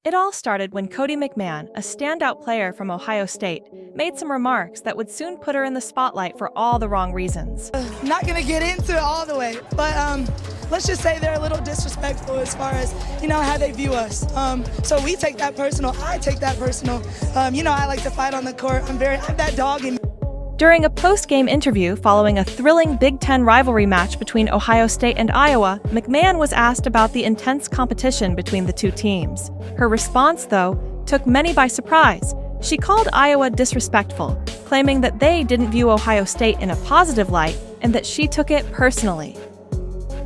It all started when Cotie McMahon, a standout player from Ohio State, made some remarks that would soon put her in the spotlight for all the wrong reasons. I'm not going to get into it all the way, but let's just say they're a little disrespectful as far as, how they view us. So we take that personal. I take that personal. I like to fight on the court. I have that dog in me. During a post-game interview following a thrilling Big Ten rivalry match between Ohio State and Iowa, McMahon was asked about the intense competition between the two teams. Her response, though, took many by surprise. She called Iowa disrespectful, claiming that they didn't view Ohio State in a positive light and that she took it personally.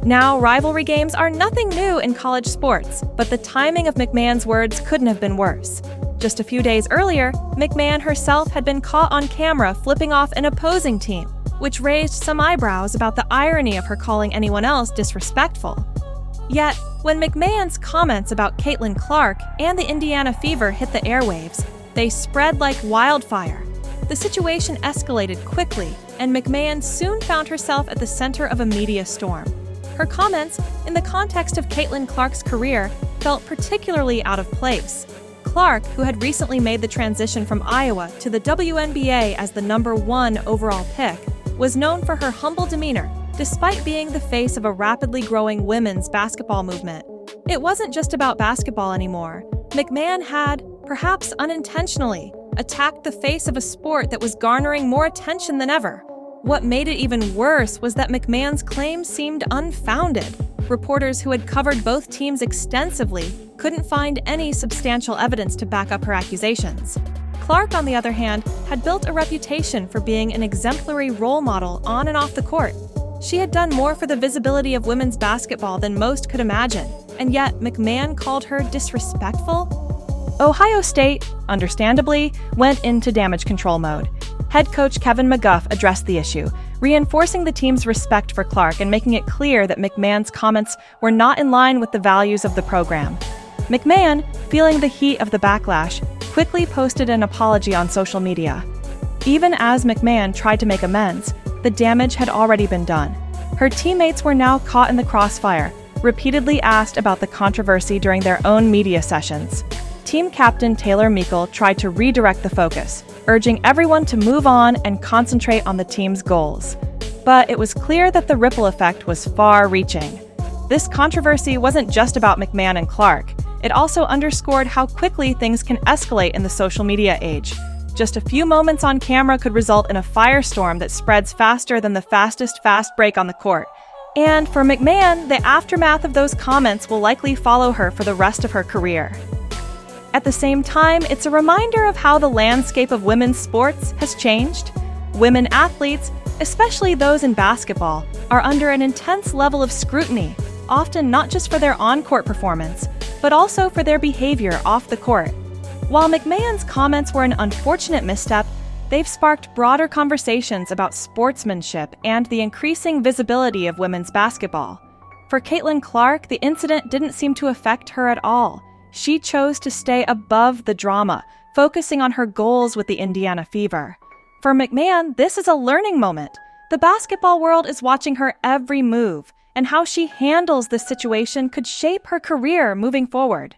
Now, rivalry games are nothing new in college sports, but the timing of McMahon's words couldn't have been worse. Just a few days earlier, McMahon herself had been caught on camera flipping off an opposing team, which raised some eyebrows about the irony of her calling anyone else disrespectful. Yet, when McMahon's comments about Caitlin Clark and the Indiana Fever hit the airwaves, they spread like wildfire. The situation escalated quickly, and McMahon soon found herself at the center of a media storm. Her comments, in the context of Caitlin Clark's career, felt particularly out of place. Clark, who had recently made the transition from Iowa to the WNBA as the #1 overall pick, was known for her humble demeanor, despite being the face of a rapidly growing women's basketball movement. It wasn't just about basketball anymore. McMahon had, perhaps unintentionally, attacked the face of a sport that was garnering more attention than ever. What made it even worse was that McMahon's claims seemed unfounded. Reporters who had covered both teams extensively couldn't find any substantial evidence to back up her accusations. Clark, on the other hand, had built a reputation for being an exemplary role model on and off the court. She had done more for the visibility of women's basketball than most could imagine, and yet McMahon called her disrespectful? Ohio State, understandably, went into damage control mode. Head coach Kevin McGuff addressed the issue, reinforcing the team's respect for Clark and making it clear that McMahon's comments were not in line with the values of the program. McMahon, feeling the heat of the backlash, quickly posted an apology on social media. Even as McMahon tried to make amends, the damage had already been done. Her teammates were now caught in the crossfire, repeatedly asked about the controversy during their own media sessions. Team captain Taylor Meikle tried to redirect the focus, urging everyone to move on and concentrate on the team's goals. But it was clear that the ripple effect was far-reaching. This controversy wasn't just about McMahon and Clark. It also underscored how quickly things can escalate in the social media age. Just a few moments on camera could result in a firestorm that spreads faster than the fastest fast break on the court. And for McMahon, the aftermath of those comments will likely follow her for the rest of her career. At the same time, it's a reminder of how the landscape of women's sports has changed. Women athletes, especially those in basketball, are under an intense level of scrutiny, often not just for their on-court performance, but also for their behavior off the court. While McMahon's comments were an unfortunate misstep, they've sparked broader conversations about sportsmanship and the increasing visibility of women's basketball. For Caitlin Clark, the incident didn't seem to affect her at all. She chose to stay above the drama, focusing on her goals with the Indiana Fever. For McMahon, this is a learning moment. The basketball world is watching her every move, and how she handles this situation could shape her career moving forward.